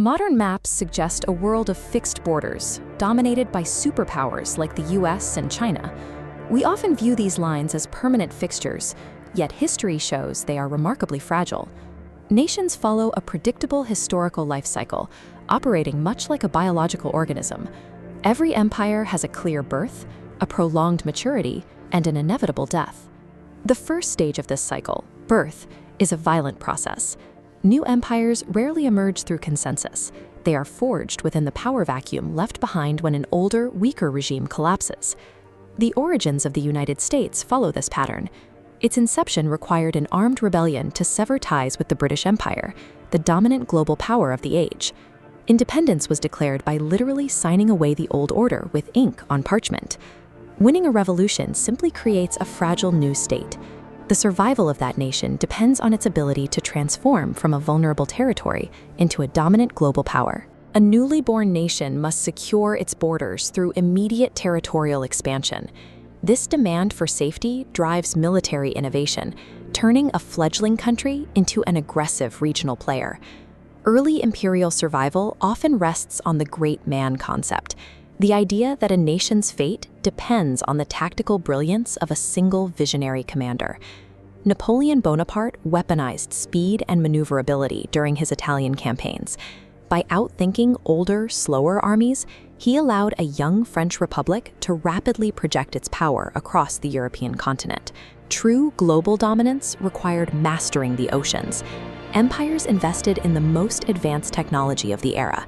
Modern maps suggest a world of fixed borders, dominated by superpowers like the US and China. We often view these lines as permanent fixtures, yet history shows they are remarkably fragile. Nations follow a predictable historical life cycle, operating much like a biological organism. Every empire has a clear birth, a prolonged maturity, and an inevitable death. The first stage of this cycle, birth, is a violent process. New empires rarely emerge through consensus. They are forged within the power vacuum left behind when an older, weaker regime collapses. The origins of the United States follow this pattern. Its inception required an armed rebellion to sever ties with the British Empire, the dominant global power of the age. Independence was declared by literally signing away the old order with ink on parchment. Winning a revolution simply creates a fragile new state. The survival of that nation depends on its ability to transform from a vulnerable territory into a dominant global power. A newly born nation must secure its borders through immediate territorial expansion. This demand for safety drives military innovation, turning a fledgling country into an aggressive regional player. Early imperial survival often rests on the great man concept, the idea that a nation's fate depends on the tactical brilliance of a single visionary commander. Napoleon Bonaparte weaponized speed and maneuverability during his Italian campaigns. By outthinking older, slower armies, he allowed a young French republic to rapidly project its power across the European continent. True global dominance required mastering the oceans. Empires invested in the most advanced technology of the era,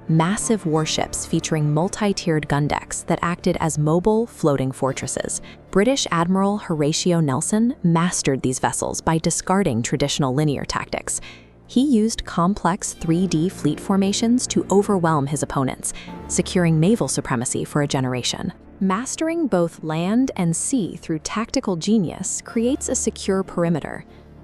massive warships featuring multi-tiered gun decks that acted as mobile, floating fortresses. British Admiral Horatio Nelson mastered these vessels by discarding traditional linear tactics. He used complex 3D fleet formations to overwhelm his opponents, securing naval supremacy for a generation. Mastering both land and sea through tactical genius creates a secure perimeter.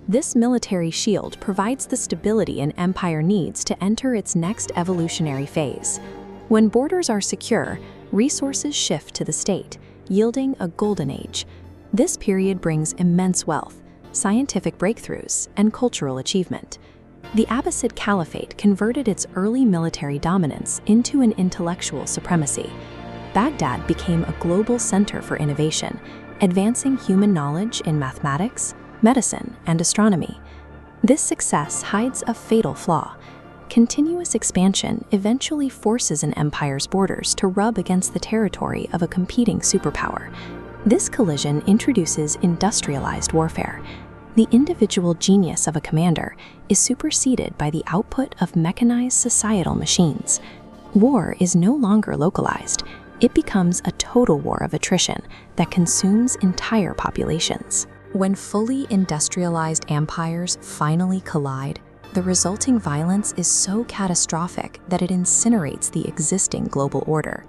This military shield provides the stability an empire needs to enter its next evolutionary phase. When borders are secure, resources shift to the state, yielding a golden age. This period brings immense wealth, scientific breakthroughs, and cultural achievement. The Abbasid Caliphate converted its early military dominance into an intellectual supremacy. Baghdad became a global center for innovation, advancing human knowledge in mathematics, medicine, and astronomy. This success hides a fatal flaw. Continuous expansion eventually forces an empire's borders to rub against the territory of a competing superpower. This collision introduces industrialized warfare. The individual genius of a commander is superseded by the output of mechanized societal machines. War is no longer localized. It becomes a total war of attrition that consumes entire populations. When fully industrialized empires finally collide, the resulting violence is so catastrophic that it incinerates the existing global order.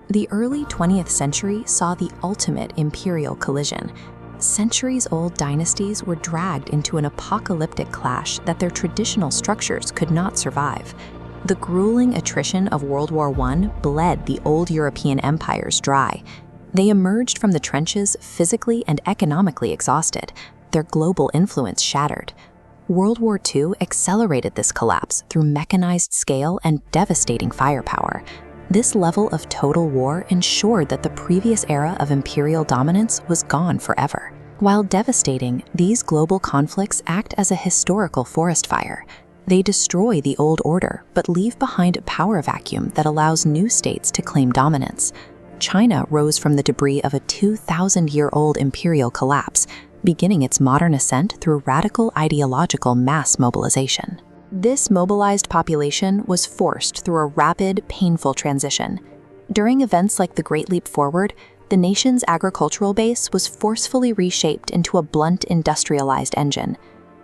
The early 20th century saw the ultimate imperial collision. Centuries-old dynasties were dragged into an apocalyptic clash that their traditional structures could not survive. The grueling attrition of World War I bled the old European empires dry. They emerged from the trenches physically and economically exhausted, their global influence shattered. World War II accelerated this collapse through mechanized scale and devastating firepower. This level of total war ensured that the previous era of imperial dominance was gone forever. While devastating, these global conflicts act as a historical forest fire. They destroy the old order, but leave behind a power vacuum that allows new states to claim dominance. China rose from the debris of a 2,000-year-old imperial collapse, beginning its modern ascent through radical ideological mass mobilization. This mobilized population was forced through a rapid, painful transition. During events like the Great Leap Forward, the nation's agricultural base was forcefully reshaped into a blunt industrialized engine.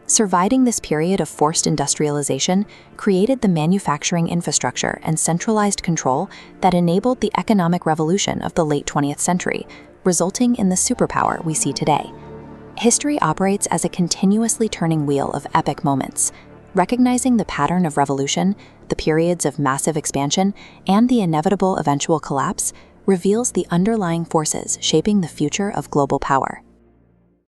Surviving this period of forced industrialization created the manufacturing infrastructure and centralized control that enabled the economic revolution of the late 20th century, resulting in the superpower we see today. History operates as a continuously turning wheel of epic moments. Recognizing the pattern of revolution, the periods of massive expansion, and the inevitable eventual collapse reveals the underlying forces shaping the future of global power.